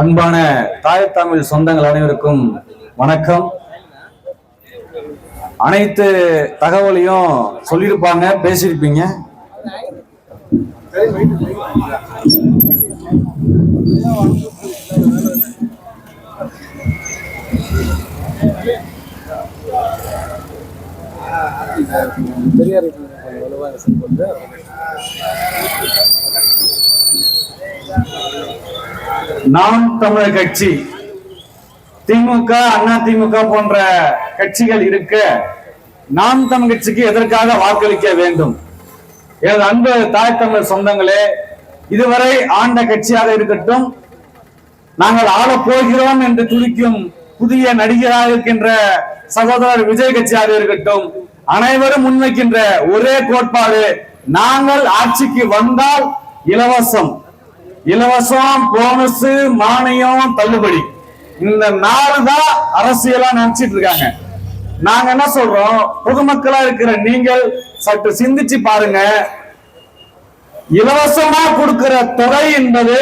அன்பான தாய் தமிழ் சொந்தங்கள் அனைவருக்கும் வணக்கம். அனைத்து தகவலையும் சொல்லியிருப்பாங்க, பேசியிருப்பீங்க. நாம் தமிழர் கட்சி, திமுக, அண்ணா திமுக போன்ற கட்சிகள் இருக்க நாம் தமிழ் கட்சிக்கு எதற்காக வாக்களிக்க வேண்டும்? எனது அன்பு தாய் தமிழர் சொந்தங்களே, இதுவரை ஆண்ட கட்சியாக இருக்கட்டும், நாங்கள் ஆளப் போகிறோம் என்று துடிக்கும் புதிய நடிகராக இருக்கின்ற சகோதரர் விஜய் கட்சியாக இருக்கட்டும், அனைவரும் முன்வைக்கின்ற ஒரே கோட்பாடு, நாங்கள் ஆட்சிக்கு வந்தால் இலவசம் போனஸ், மானியம், தள்ளுபடி. இந்த நாலு தான் அரசியலா நினைச்சிட்டு இருக்காங்க. நாங்க என்ன சொல்றோம், பொதுமக்களா இருக்கிற நீங்கள் சற்று சிந்திச்சு பாருங்க. இலவசமா கொடுக்கிற தொகை என்பது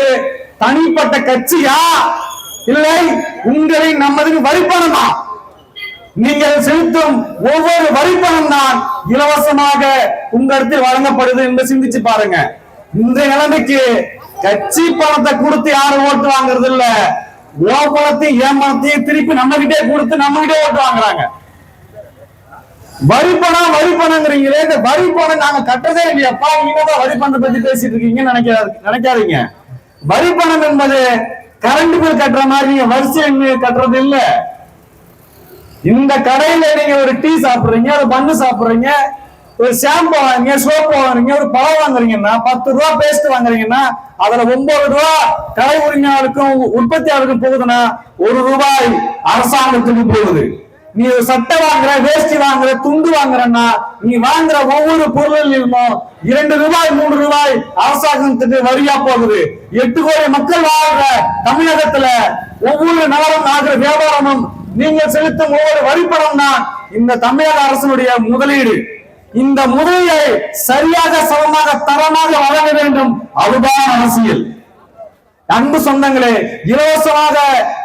தனிப்பட்ட கட்சியா இல்லை உங்களின் நமது வரிப்பணமா? நீங்கள் செலுத்தும் ஒவ்வொரு வரிப்பணம் தான் இலவசமாக உங்களிடத்தில் வழங்கப்படுது என்று சிந்திச்சு பாருங்க. இந்த நிலைமைக்கு கட்சி பணத்தை கொடுத்து யாரும் ஓட்டு வாங்குறது இல்ல, ஓ பணத்தையும் ஏன் பணத்தையும் திருப்பி நம்ம கிட்டே கொடுத்து நம்ம கிட்டே ஓட்டு வாங்குறாங்க. வரிப்பணங்கிறீங்களே, இந்த வரிப்பணம் நாங்க கட்டதே இல்லையாப்பா, நீங்கதான் வரிப்பணத்தை பத்தி பேசிட்டு இருக்கீங்கன்னு நினைக்காதீங்க. வரிப்பணம் என்பது கரண்ட் பில் கட்டுற மாதிரி நீங்க வரிசை கட்டுறது இல்ல. இந்த கடையில நீங்க ஒரு டீ சாப்பிடுறீங்க, ஒரு பண்ணு சாப்பிடுறீங்க, ஒரு ஷாம்பு வாங்குறீங்க, சோப்பு வாங்குறீங்க, ஒரு பழம் வாங்குறீங்கன்னா, 10 ரூபா பேஸ்ட் வாங்குறீங்கன்னா அதுல 9 ரூபா கடை உரிமையாளருக்கும் உற்பத்தியாளருக்கும் போகுதுன்னா 1 ரூபாய் அரசாங்கத்துக்கு போகுது. நீ சட்டை வாங்குற, வேஷ்டி வாங்குற, துண்டு வாங்குறன்னா நீ வாங்குற ஒவ்வொரு பொருளிலும் 2 ரூபாய் 3 ரூபாய் அரசாங்கத்துக்கு வரியா போகுது. 8 கோடி மக்கள் வாழ்ற தமிழகத்துல ஒவ்வொரு நகரம் ஆகிற வியாபாரமும் நீங்கள் செலுத்தும் ஒவ்வொரு வரிப்பணம் தான் இந்த தமிழக அரசனுடைய முதலீடு. இந்த முதலீடை சரியாக, சமமாக, தரமாக வழங்க வேண்டும். அதுதான் அரசியல். அன்பு சொந்தங்களே, இலவசமாக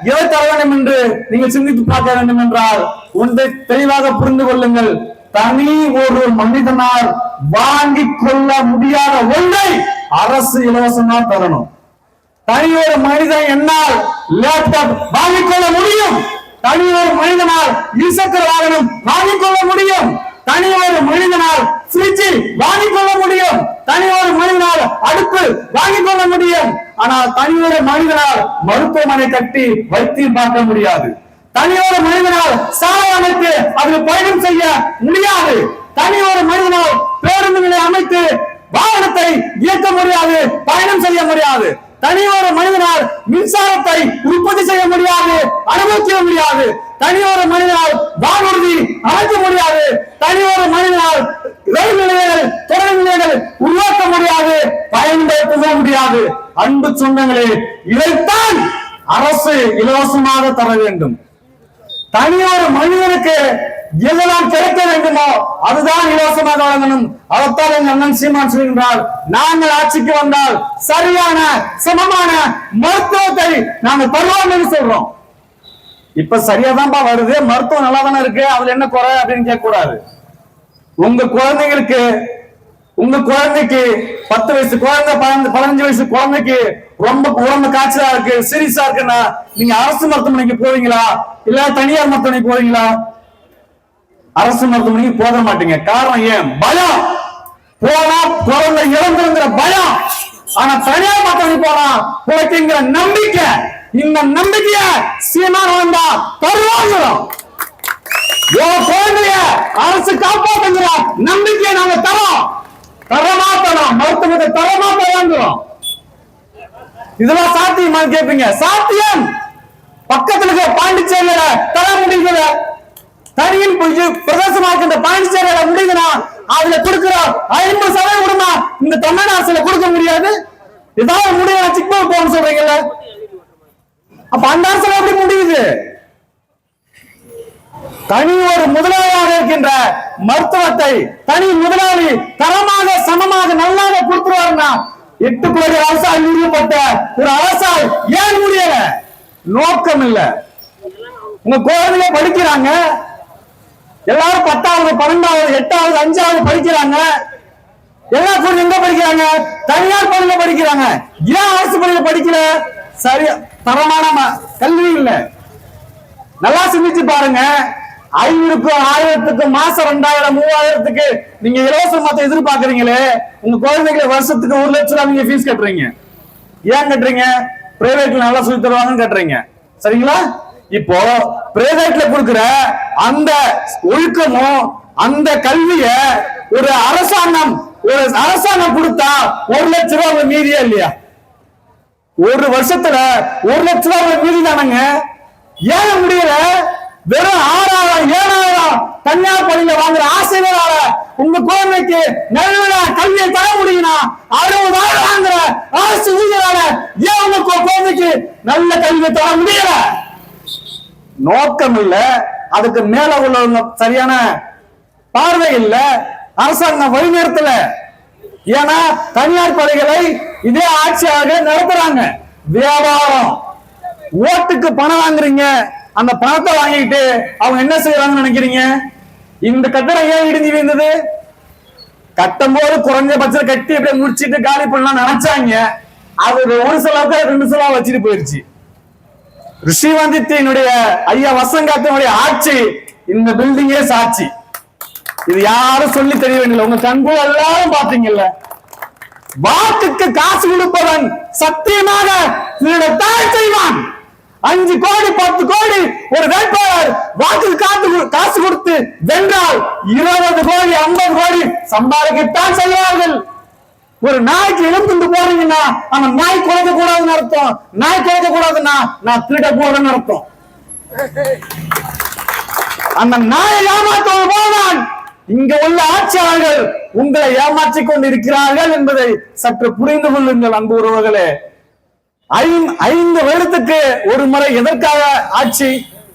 எதை தர வேண்டும் என்று நீங்கள் சிந்தித்து பார்க்க வேண்டும் என்றால் ஒன்றை தெளிவாக புரிந்து கொள்ளுங்கள். தனி ஒரு மனிதனால் வாங்கி கொள்ள முடியாத ஒன்றை அரசு இலவசமா தரணும். தனி ஒரு மனிதன் என்னால் லேப்டாப் வாங்கிக் கொள்ள முடியும், தனி ஒரு மனிதனால் இருசக்கர வாகனம் வாங்கிக் கொள்ள முடியும், தனி ஒரு மனிதனால் ஃப்ரிட்ஜ் வாங்கிக் கொள்ள முடியும், தனி ஒரு மனிதனால் அடுப்பு வாங்கிக் கொள்ள முடியும். ஆனால் தனி ஒரு மனிதனால் மருத்துவமனை கட்டி வைத்தியம் பார்க்க முடியாது. தனி ஒரு மனிதனால் சாலை அமைத்து அதில் பயணம் செய்ய முடியாது. தனி ஒரு மனிதனால் பேருந்து நிலையம் அமைத்து வாகனத்தை இயக்க முடியாது, பயணம் செய்ய முடியாது. தனி ஒரு மனிதனால் மின்சாரத்தை உற்பத்தி செய்ய முடியாது, அனுபவிக்க முடியாது. தனி ஒரு மனிதனால் வானூர்தி அமைக்க முடியாது. தனி ஒரு மனிதனால் ரயில் நிலையங்கள், தொடர் நிலையங்கள் உருவாக்க முடியாது, பயன்படுத்த முடியாது. அன்பு சொந்தங்களே, இதைத்தான் அரசு இலவசமாக தர வேண்டும். தனி ஒரு மனிதனுக்கு எதெல்லாம் கிடைக்க வேண்டுமோ அதுதான் இலவசமாக வழங்கணும். அதைத்தான் எங்க அண்ணன் சீமான் சொல்கின்றார். நாங்கள் ஆட்சிக்கு வந்தால் சரியான, சமமான மருத்துவத்தை நாங்கள் தருவோம் என்று சொல்றோம். இப்ப சரியாதான்பா வருது, மருத்துவம் நல்லா தானே இருக்கு, அதுல என்ன குறை அப்படின்னு கேட்க கூடாது. உங்க குழந்தைக்கு 10 வயசு குழந்தை, 15 வயசு குழந்தைக்கு ரொம்ப உடம்பு காய்ச்சலா இருக்கு, சீரியஸா இருக்குன்னா நீங்க அரசு மருத்துவமனைக்கு போவீங்களா இல்ல தனியார் மருத்துவமனைக்கு போவீங்களா? அரசு மருத்துவமனைக்கு போக மாட்டீங்க. காரணம் ஏன்? பயம். போனா குழந்தை இறந்துங்கிற பயம். ஆனா தனியார் மருத்துவமனைக்கு போனா குறைக்குங்கிற நம்பிக்கை. இந்த நம்பிக்கைய சீமான் வந்தா தருவாங்கிறோம். குழந்தைய அரசு காப்பாத்துங்கிற நம்பிக்கையை நாங்க தரோம். தரமாத்தோம், மருத்துவத்தை தரமாத்தோம். இதெல்லாம் சாத்தியமா கேட்பீங்க. சாத்தியம். பக்கத்துல இருக்க பாண்டிச்சேரியில தர முடியுது, தனியின் பிரதேசமாக்கின்ற பாண்டிச்சேரியில முடியுதுன்னா அதுல கொடுக்கிற 50% விடுமா இந்த தமிழ் அரசுல கொடுக்க முடியாது? ஏதாவது முடிவு சிக்மா போன்னு சொல்றீங்கல்ல, அப்ப அந்த அரசுல எப்படி முடியுது? தனி ஒரு முதலாளியாக இருக்கின்ற மருத்துவத்தை தனி முதலாளி தரமாக, சமமாக, நல்லாக கொடுத்துருவாருன்னா 8 கோடி அரசால் நிறுவப்பட்ட ஒரு அரசால் ஏன் முடியல? நோக்கம் இல்ல. உங்க குழந்தைங்க படிக்கிறாங்க, எல்லாரும் 10வது 12வது 8வது 5வது படிக்கிறாங்க. எல்லா குழந்தைங்க எங்க படிக்கிறாங்க? தனியார் பள்ளியில படிக்கிறாங்க. ஏன் அரசு பள்ளியில படிக்கல? சரியா தரமான கல்வி இல்ல. நல்லா சிந்திச்சு பாருங்க. 500க்கும் 1000க்கும் மாசம் 2000 3000க்கு நீங்க இலவச மத்த எதிர்பார்க்கறீங்களே, உங்க குழந்தைகளை வருஷத்துக்கு 1 லட்சம் ரூபாய் நீங்க ஃபீஸ் கட்டுறீங்க. ஏன் கட்டுறீங்க? பிரைவேட்ல நல்லா சொல்லி தருவாங்கன்னு கட்டுறீங்க. சரிங்களா? இப்போ பிரைவேட்ல கொடுக்கிற அந்த ஒழுக்கமும் அந்த கல்விய ஒரு அரசாங்கம் கொடுத்தா 1 லட்சம் ரூபாய் மீதியா இல்லையா? ஒரு வருஷத்துல 1 லட்சம் ரூபாய் மீதி தானங்க. ஏன் முடியல? வெறும் 6000 7000 தனியார் பள்ளியில வாங்குற ஆசிரியரால உங்க குழந்தைக்கு நல்ல கல்வியை தர முடியும்னா 60000 வாங்குற அரசு ஊழியரால ஏன் உங்க குழந்தைக்கு நல்ல கல்வியை தர முடியல? நோக்கம் இல்ல, அதுக்கு மேல உள்ளவங்க சரியான பார்வை இல்ல, அரசாங்கம் வழிநடத்தல. ஏன்னா தனியார் பள்ளிகளை இதே ஆட்சியாளர்கள் நடத்துறாங்க. வியாபாரம், ஓட்டுக்கு பணம் வாங்குறீங்க, அந்த பணத்தை வாங்கிட்டு அவங்க என்ன செய்யறாங்கன்னு நினைக்கிறீங்க? இந்த கட்டடம் ஏன் இடிஞ்சு விழுந்தது? கட்டும் போது குறைஞ்சபட்சம் கட்டி அப்படியே முடிச்சிட்டு காலி பண்ணலாம் நினைச்சாங்க. அது 1 செலவுக்கு 2 செலவு வச்சுட்டு போயிருச்சு. ரிஷிவந்தித்தினுடைய ஐயா வசங்காத்தினுடைய ஆட்சி இந்த பில்டிங்கே சாட்சி. இது யாரும் சொல்லி தெரிய வேண்டிய, உங்க கண்பு எல்லாரும் பாத்தீங்கல்ல. வாக்குக்கு காசு கொடுப்பவன் சத்தியமாக திருடத்தான் செய்வான். 5 கோடி 10 கோடி ஒரு வேட்பாளர் வாக்குக்கு காசு கொடுத்து வென்றால் 20 கோடி 50 கோடி சம்பாதிக்கத்தான் செய்வார்கள். ஒரு நாய்க்கு எலும்புண்டு போறீங்கன்னா அந்த நாய் குறைக்க கூடாதுன்னு அர்த்தம். நாய் குறைக்க கூடாதுன்னா நான் திருட போறேன்னு அர்த்தம். அந்த நாயை ஏமாற்றுவது போதான் இங்க உள்ள ஆட்சியாளர்கள் உங்களை ஏமாற்றிக் கொண்டு இருக்கிறார்கள் என்பதை சற்று புரிந்து கொள்ளுங்கள் அன்பு உறவுகளே. 5 வருடத்துக்கு ஒரு முறை எதற்காக ஆட்சி,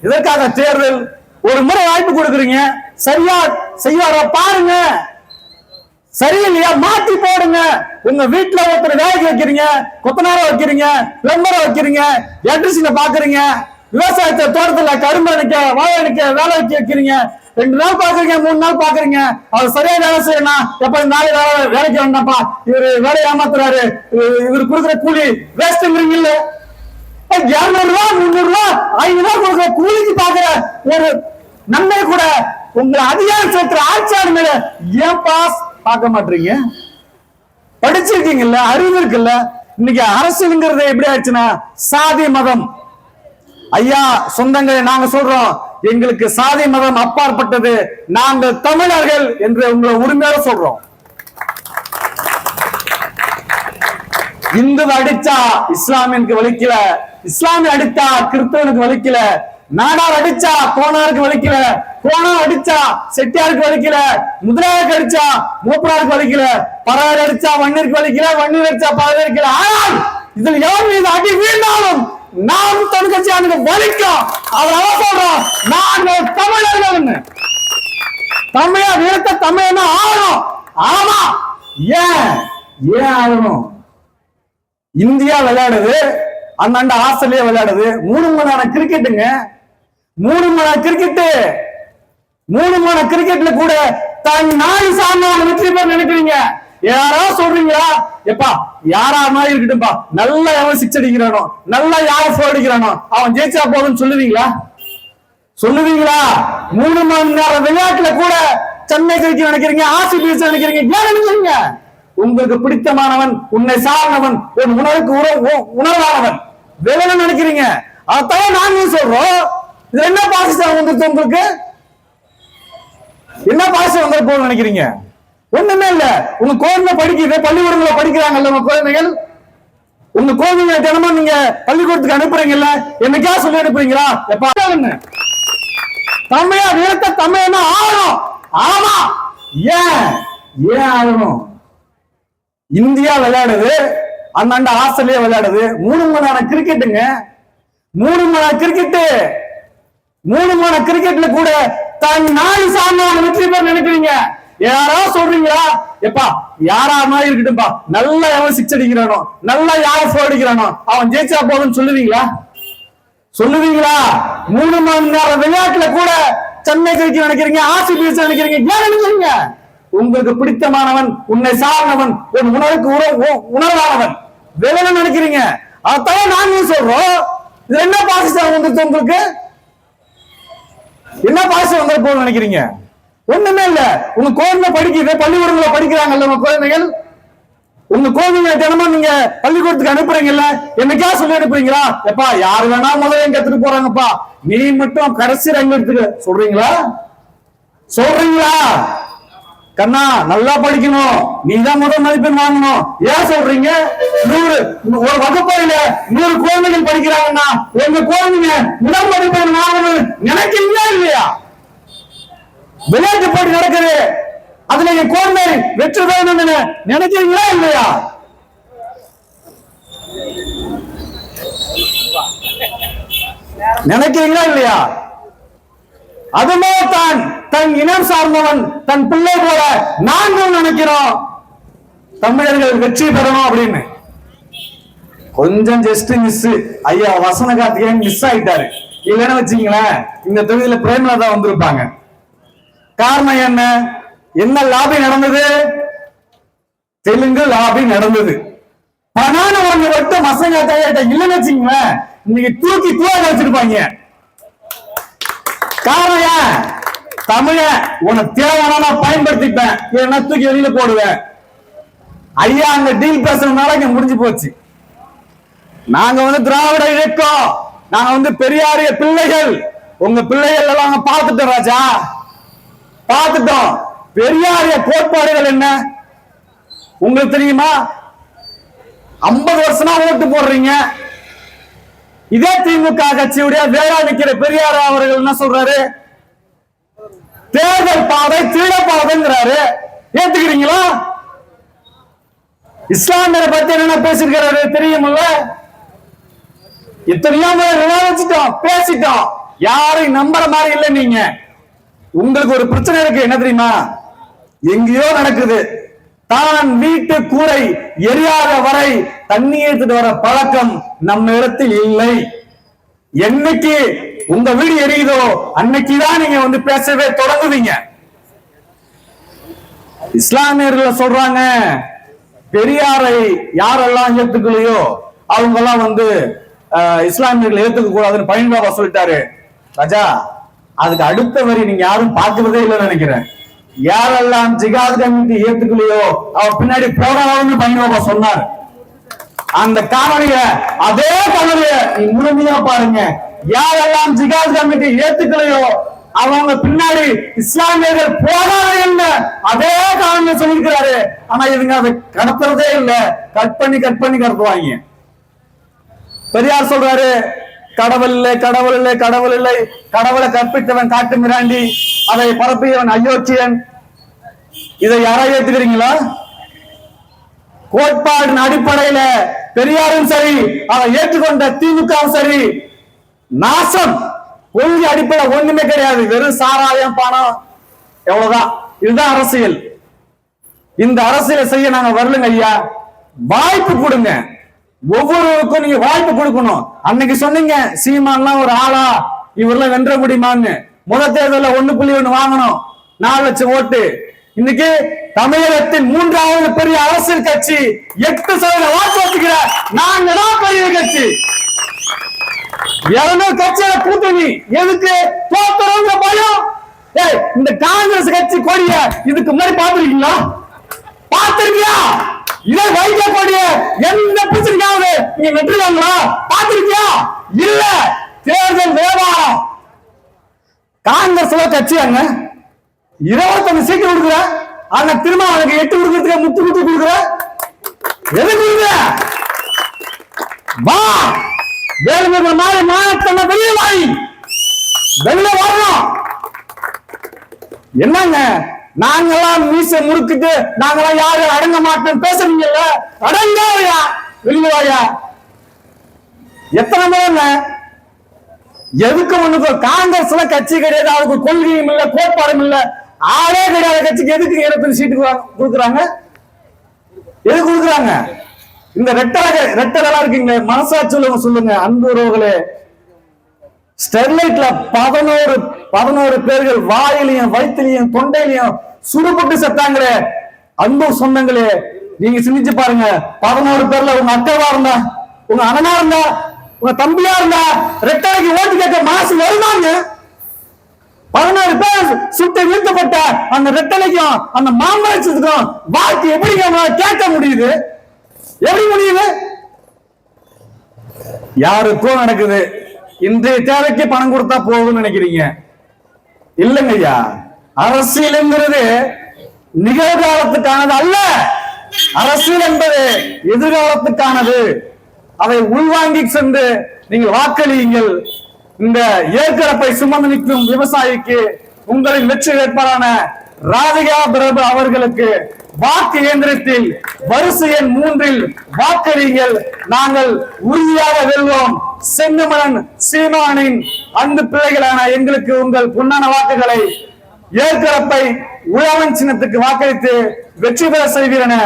எதற்காக தேர்தல்? ஒரு முறை வாய்ப்பு கொடுக்குறீங்க, சரியா செய்வார பாருங்க, சரியில்லையா மாத்தி போடுங்க. உங்க வீட்டுல ஒருத்தர் வேலைக்கு வைக்கிறீங்க, கொத்தனார வைக்கிறீங்க, பிளம்பரை வைக்கிறீங்க, எலக்ட்ரிஷியனை பாக்குறீங்க, விவசாயத்தை தோட்டத்துல கரும்பு அணைக்க வாழை அணைக்க வேலை வைக்கிறீங்க. 2 நாள் பாக்குறீங்க, 3 நாள் பாக்குறீங்க, அவர் சரியா வேலை செய்யணும். எப்ப இந்த நாள் வேலைக்கு வேண்டாப்பா, இவரு வேலை ஏமாத்துறாரு, இவரு கொடுக்குற கூலி வேஸ்ட்ங்கிறீங்கல்ல. 200 ரூபாய் 300 ரூபாய் 500 ரூபாய் கொடுக்குற கூலிக்கு பாக்குற ஒரு நன்மை கூட உங்களை அதிகாரம் செலுத்துற ஆட்சியாளர் மேல ஏன் பாஸ் பார்க்க மாட்டீங்க? படிச்சிருக்கீங்கல்ல, அறிவு இருக்குல்ல. இன்னைக்கு அரசியலுங்கிறது எப்படி ஆயிடுச்சுன்னா சாதி மதம். ஐயா சொந்தங்களை நாங்க சொல்றோம், எங்களுக்கு சாதி மதம் அப்பாற்பட்டது, நாங்கள் தமிழர்கள் என்று உங்களை உரிமையோட சொல்றோம். இந்து அடிச்சா இஸ்லாமியனுக்கு வலிக்கல, இஸ்லாமிய அடிச்சா கிறிஸ்தவனுக்கு வலிக்கல, நாடார் அடிச்சா கோனாருக்கு வலிக்கல, கோனார் அடிச்சா செட்டியாருக்கு வலிக்கல, முதலாளருக்கு அடிச்சா மூப்பராருக்கு வலிக்கல, பறவை அடிச்சா வன்னிற்கு வலிக்கல, வன்னியர் அடிச்சா பறவை வலிக்கல. ஆனால் இதில் எவன் மீது அடி வீழ்ந்தாலும் நாம் தொழிற்கட்சியானுக்கு வலிக்கும். அவர் சொல்றோம், நாங்கள் தமிழர்கள், தமிழர் நிறுத்த தமிழ் ஆகணும். ஆமா, ஏன் ஆகணும்? இந்தியா விளையாடுது, அந்தாண்ட ஆஸ்திரேலியா விளையாடுது. 3 மணி நேரம் கிரிக்கெட்டுங்க, 3 மணி நேரம் கிரிக்கெட்டு. 3 மணி நேரம் கிரிக்கெட்ல கூட தன் நாடு சார்ந்தவங்க வெற்றி பெற நினைக்கிறீங்க. யாராவது சொல்றீங்களா? எப்பா யாரா மாதிரி இருக்கட்டும்பா, நல்லா எவன் 6 அடிக்கிறானோ, நல்லா யார 4 அடிக்கிறானோ அவன் ஜெயிச்சா போதும்னு சொல்லுவீங்களா? 3 மணி நேரம் விளையாட்டுல கூட சென்னை ஜெயிக்க நினைக்கிறீங்க, ஆர்சிபி நினைக்கிறீங்க. ஏன் நினைக்கிறீங்க? உங்களுக்கு பிடித்தமானவன், உன்னை சார்ந்தவன், உன் உணர்வுக்கு உணர்வானவன் வேணும்னு நினைக்கிறீங்க. அதான் நாங்க சொல்றோம். இது என்ன பாசிசம் வந்துருச்சு? உங்களுக்கு என்ன பாசிசம் வந்து போக நினைக்கிறீங்க? ஒண்ணுமே இல்ல. உங்க குழந்தை படிக்கிற பள்ளிக்கூடங்களை படிக்கிறாங்கல்ல உங்க குழந்தைகள், உங்க குழந்தைங்க தினமும் நீங்க பள்ளிக்கூடத்துக்கு அனுப்புறீங்கல்ல, என்னைக்கா சொல்லி அனுப்புறீங்களா? எப்ப தமிழா நிறுத்த தமிழ்னா ஆகணும். ஆமா, ஏன் ஆகணும்? இந்தியா விளையாடுது, அந்தாண்ட ஆஸ்திரேலியா விளையாடுது. 3 மணி நேரம் கிரிக்கெட்டுங்க, 3 மணி நேரம் கிரிக்கெட்டு. 3 மணி நேரம் கிரிக்கெட்ல கூட தன் நாடு சார்ந்தவங்க வெற்றி பெற நினைக்கிறீங்க. யாராவது சொல்றீங்களா? எப்பா யாரா மாதிரி இருக்கட்டும்பா, நல்லா எவன் 6 அடிக்கிறானோ, நல்லா யார 4 அடிக்கிறானோ அவன் ஜெயிச்சா போதும்னு சொல்லுவீங்களா? சொல்லுவீங்களா? 3 மணி நேரம் விளையாட்டுல கூட சென்னை ஜெயிக்க நினைக்கிறீங்க, ஆர்சிபி நினைக்கிறீங்க. ஏன் நினைக்கிறீங்க? உங்களுக்கு பிடித்தமானவன், உன்னை சார்ந்தவன், உன் உணர்வுக்கு உணர்வானவன் வெளியில நினைக்கிறீங்க. அதான் நாங்க சொல்றோம். இது என்ன பாசிசம் வந்துருச்சு? உங்களுக்கு என்ன பாசிசம் வந்துட போது நினைக்கிறீங்க? ஒண்ணுமே இல்ல. உங்க குழந்தை படிக்குது, பள்ளிக்கூடங்கள படிக்கிறாங்கல்ல உங்க குழந்தைகள். உங்க குழந்தைங்க தினமும் நீங்க பள்ளிக்கூடத்துக்கு அனுப்புறீங்கல்ல, என்னைக்கா சொல்லி அனுப்புறீங்களா? எப்பா யாரு வேணா முதல்ல கத்துட்டு போறாங்கப்பா, நீ மட்டும் கடைசி ரங்க எடுத்துக்க சொல்றீங்களா? கண்ணா நல்லா படிக்கணும், நீ தான் முதல் மதிப்பெண் வாங்கணும். ஏன் சொல்றீங்க? 100 ஒரு வகுப்பறையில 100 குழந்தைகள் படிக்கிறாங்கன்னா உங்க குழந்தைங்க முதல் மதிப்பெண் வாங்கணும் நினைக்கிறீங்களா இல்லையா? விளையாட்டு போட்டி நடக்குது, அதுல என் குழந்தை வெற்றி பெறணும்னு நினைக்கிறீங்களா இல்லையா? நினைக்கிறீங்களா இல்லையா? அதுமே தான் தன் இனம் சார்ந்தவன் தன் பிள்ளை போல நாங்களும் நினைக்கிறோம் தமிழர்கள் வெற்றி பெறணும் அப்படின்னு. கொஞ்சம் ஜஸ்ட் மிஸ். ஐயா வசன கார்த்திகேயன் மிஸ் ஆயிட்டாரு. இல்லைன்னு வச்சுக்கீங்களேன், இந்த தொகுதியில பிரேமலதா வந்திருப்பாங்க. காரணம் என்ன? என்ன லாபி நடந்தது? தெலுங்கு லாபி நடந்தது. பணான ஒண்ணு மட்டும் வசன கார்த்திகேயன் இல்லைன்னு வச்சுக்கீங்களேன், இன்னைக்கு தூக்கி தூர வச்சிருப்பாங்க. காரணம் தமிழ உனக்கு தேவையான நான் பயன்படுத்திப்பேன், இல்லைன்னா தூக்கி வெளியில போடுவேன். ஐயா அங்க டீல் பேசுறதுனால இங்க முடிஞ்சு போச்சு. நாங்க திராவிட இயக்கம், நாங்க பெரியாரிய பிள்ளைகள். உங்க பிள்ளைகள் எல்லாம் பார்த்துட்டோம் ராஜா, பார்த்துட்டோம். பெரியாரிய கோட்பாடுகள் என்ன உங்களுக்கு தெரியுமா? 50 வருஷமா ஓட்டு போடுறீங்க. இதே திமுக கட்சியுடைய வேளா நிக்கிற பெரியார் அவர்கள் என்ன சொல்றாரு? தேர்தல் பாதை திருட பாதைங்கிறாரு. ஏத்துக்கிறீங்களா? இஸ்லாமியரை பத்தி என்ன பேசிருக்கிறாரு தெரியுமில்ல? இத்தனையோ விவாதிச்சிட்டோம், பேசிட்டோம். யாரையும் நம்புற மாதிரி இல்லை. நீங்க உங்களுக்கு ஒரு பிரச்சனை இருக்கு, என்ன தெரியுமா? எங்கேயோ நடக்குது. தான் வீட்டு கூரை எரியாத வரை தண்ணீர் வர பழக்கம் நம்ம இடத்தில் இல்லை. என்னைக்கு உங்க வீடு எரியுதோ அன்னைக்குதான் நீங்க பேசவே தொடங்குவீங்க. இஸ்லாமியர்கள் சொல்றாங்க, பெரியாரை யாரெல்லாம் ஏத்துக்கலையோ அவங்க எல்லாம் இஸ்லாமியர்கள் ஏத்துக்க கூடாதுன்னு பயன்பாபா சொல்லிட்டாரு. ராஜா அதுக்கு அடுத்த வரி நீங்க யாரும் பார்க்கறதே இல்லைன்னு நினைக்கிறேன். யாரெல்லாம் ஜிகாத் கமிட்டி ஏத்துக்கலையோ அவர் பின்னாடி போராடணும்னு பயன்பாபா சொன்னார். அந்த காணொலிய அதே காணொலிய நீ முழுமையா பாருங்க. யாரெல்லாம் ஜிகாத் கமிட்டி ஏத்துக்கலையோ அவங்க பின்னாடி இஸ்லாமியர்கள் போராட அதே காரணம் சொல்லியிருக்கிறாரு. ஆனா இவங்க அதை கடத்துறதே இல்லை, கட் பண்ணி கடத்துவாங்க. பெரியார் சொல்றாரு, கடவுள் இல்லை, கடவுள் இல்லை, கடவுள் இல்லை, கடவுளை கற்பித்தவன் காட்டு மிராண்டி, அதை பரப்பியவன் அயோக்கியன். இதை யாரா ஏத்துக்கிறீங்களா? கோட்பாடின் அடிப்படையில பெரியாரும் சரி, அதை ஏற்றுக்கொண்ட திமுகவும் சரி, நாசம். கொள்கை அடிப்படை ஒண்ணுமே கிடையாது, வெறும் சாராயம் பணம், எவ்வளவுதான். இதுதான் அரசியல். இந்த அரசியலை செய்ய நாங்க வரலங்க ஐயா. வாய்ப்பு கொடுங்க, ஒவ்வொருவருக்கும் நீங்க வாய்ப்பு கொடுக்கணும். அன்னைக்கு சொன்னீங்க சீமான்லாம் ஒரு ஆளா, இவரெல்லாம் வென்ற முடியுமான்னு. முதல் தேர்தலில் 1.1 வாங்கணும், 4 லட்சம் ஓட்டு. இன்னைக்கு தமிழகத்தின் 3வது பெரிய அரசியல் கட்சி 8% வாக்கு வச்சுக்கிற நாங்க தான் பெரிய கட்சி. 200 கட்சியில கூட்டணி எதுக்கு? தோத்துறோங்கிற பயம். இந்த காங்கிரஸ் கட்சி கொடிய இதுக்கு முன்னாடி பாத்துருக்கீங்களா? பாத்திருக்கியா? இதை வைக்கக்கூடிய எந்த பிரச்சனைக்காவது நீங்க வெற்றிருக்காங்களா? பாத்திருக்கியா? இல்ல. தேர்தல் வியாபாரம். காங்கிரஸ் கட்சியாங்க 25 சீட்டு கொடுக்குற, ஆனா திரும்ப அவனுக்கு 8 கொடுக்கறதுக்கு முத்து கொடுக்குற. எது கொடுக்குற? வா வேலுங்கிற மாதிரி மானத்தன்மை வெளியே வாங்கி வெளியில வரணும். என்னங்க நாங்கெல்லாம் மீச முறுக்கிட்டு நாங்கெல்லாம் யாரும் அடங்க மாட்டோம் பேசுறீங்கல்ல, அடங்காவையா வெளியாயா? எத்தனை பேருங்க? எதுக்கு ஒண்ணுக்கு காங்கிரஸ்ல கட்சி கிடையாது, அவருக்கு கொள்கையும் இல்ல, கோட்பாடும் இல்ல, ஆளே கிடையாத கட்சிக்கு எதுக்கு 20 சீட்டு கொடுக்குறாங்க? எது கொடுக்குறாங்க? இந்த ரெட்டரெல்லாம் இருக்கீங்களே, மனசாட்சி சொல்லுங்க. அன்பு உறவுகளே, ஸ்டெர்லைட்ல 11 பேர்கள் வாயிலையும் வயிற்றுலையும் தொண்டையிலையும் சுடுபட்டு செத்தாங்களே. அன்பு சொந்தங்களே, நீங்க சிந்திச்சு பாருங்க. 11 பேர்ல உங்க அக்காவா இருந்தா, உங்க அண்ணனா இருந்தா, உங்க தம்பியா இருந்தா ரெட்டலைக்கு ஓட்டு கேட்க மாசு வருவாங்க. 11 பேர் சுட்டு வீழ்த்தப்பட்ட அந்த ரெட்டலைக்கும் அந்த மாம்பழத்துக்கும் வாக்கு எப்படி கேட்க முடியுது? எப்படி முடியுது? யாருக்கும் நடக்குது. இன்றைய தேவைக்கு பணம் கொடுத்தா போகும்னு நினைக்கிறீங்க. இல்லைங்க ஐயா, அரசியல்ங்கிறது நிகழ்காலத்துக்கானது அல்ல. அரசியல் என்பது எதிர்காலத்துக்கானது. அதை உள்வாங்கி சென்று நீங்கள் வாக்களியுங்கள். இந்த ஏற்கனவே சுமந்து நிற்கும் விவசாயிக்கு உங்களின் வெற்றி வேட்பாளரான ராதிகா பிரபு அவர்களுக்கு வாக்கு இயந்திரத்தில் வரிசை எண் 3 வாக்களியுங்கள். நாங்கள் உறுதியாக வெல்வோம். செங்கமலன் சீமானின் அன்பு பிள்ளைகளான எங்களுக்கு உங்கள் பொன்னான வாக்குகளை ஏற்கனவே உழவன் சின்னத்துக்கு வாக்களித்து வெற்றி பெற செய்வீர் என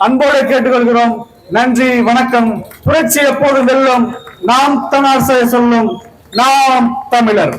அன்போடு கேட்டுக்கொள்கிறோம். நன்றி, வணக்கம். புரட்சி எப்போது வெல்லும். நாம் தமிழர் சொல்லும், நாம் தமிழர்.